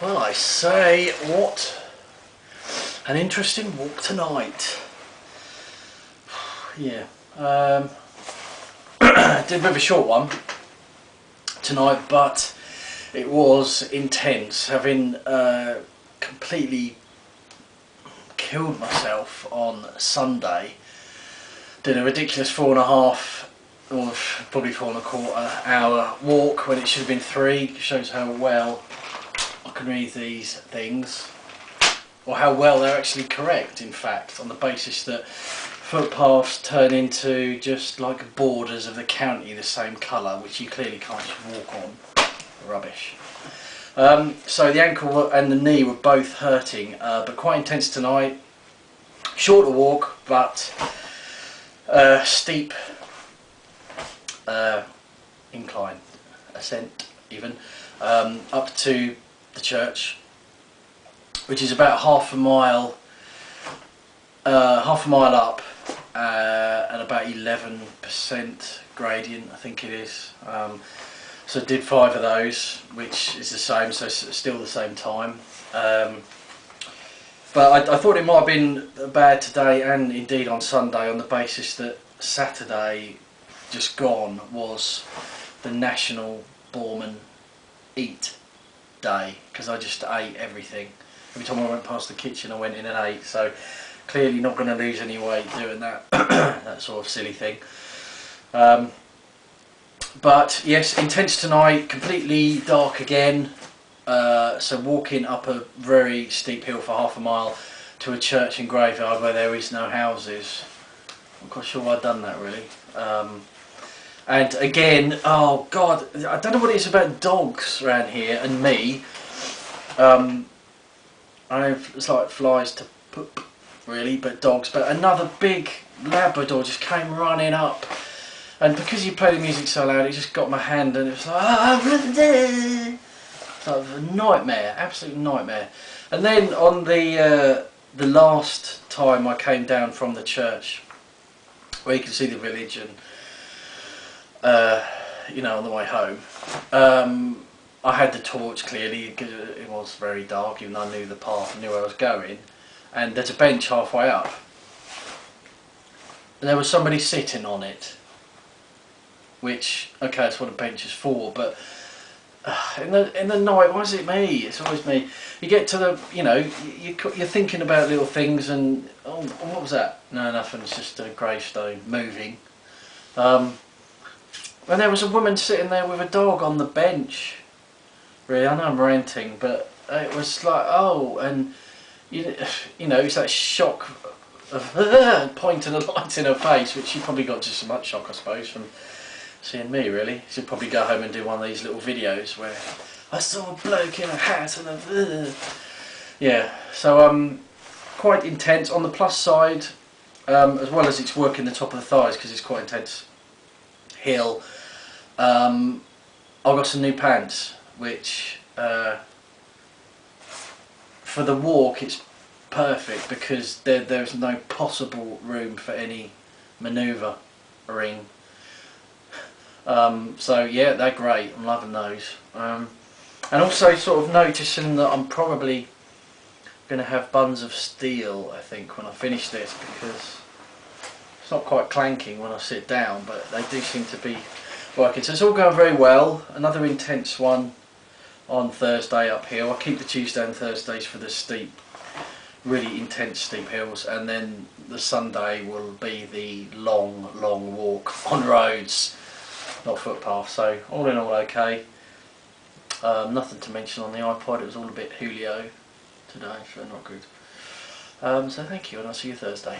Well, I say, what an interesting walk tonight. Yeah, did a bit of a short one tonight, but it was intense. Having completely killed myself on Sunday, did a ridiculous 4.5 or probably 4.25 hour walk when it should have been 3. Shows how well I can read these things, or how well they're actually correct, in fact, on the basis that footpaths turn into just like borders of the county, the same colour, which you clearly can't just walk on. Rubbish. So the ankle and the knee were both hurting, but quite intense tonight. Shorter walk, but steep incline, ascent even, up to the church, which is about half a mile up, at about 11% gradient, I think it is. So I did 5 of those, which is the same, so still the same time. But I thought it might have been bad today and indeed on Sunday, on the basis that Saturday just gone was the National Boorman Eat Day, because I just ate everything. Every time I went past the kitchen I went in and ate, so clearly not going to lose any weight doing that, that sort of silly thing. But yes, intense tonight, completely dark again, so walking up a very steep hill for half a mile to a church and graveyard where there is no houses. I'm not quite sure why I've done that really. And again, oh god, I don't know what it is about dogs around here and me. It's like flies to poop really, but dogs. But another big Labrador just came running up, and because you play the music so loud, it just got my hand, and it was like, it's like a nightmare, absolute nightmare. And then on the last time I came down from the church, where you can see the village, and you know, on the way home, I had the torch clearly because it was very dark, even though I knew the path and knew where I was going. And there's a bench halfway up, and there was somebody sitting on it. Which, okay, that's what a bench is for, but in the night, why is it me? It's always me. You get to the, you know, you're thinking about little things, and oh, what was that? No, nothing. It's just a gravestone moving. And there was a woman sitting there with a dog on the bench. Really, I know I'm ranting, but it was like, oh, and you know, it's that shock of pointing a light in her face, which she probably got just as much shock, I suppose, from seeing me. Really, she'd probably go home and do one of these little videos where I saw a bloke in a hat and a yeah. So quite intense. On the plus side, as well as it's working the top of the thighs because it's quite intense hill. I got some new pants, which for the walk it's perfect because there's no possible room for any manoeuvring. So yeah, they're great. I'm loving those. And also sort of noticing that I'm probably going to have buns of steel, I think, when I finish this, because it's not quite clanking when I sit down, but they do seem to be working. So it's all going very well. Another intense one on Thursday uphill. I keep the Tuesday and Thursdays for the steep, really intense steep hills, and then the Sunday will be the long walk on roads, not footpaths. So all in all okay. Nothing to mention on the iPod. It was all a bit Julio today, so not good. So thank you, and I'll see you Thursday.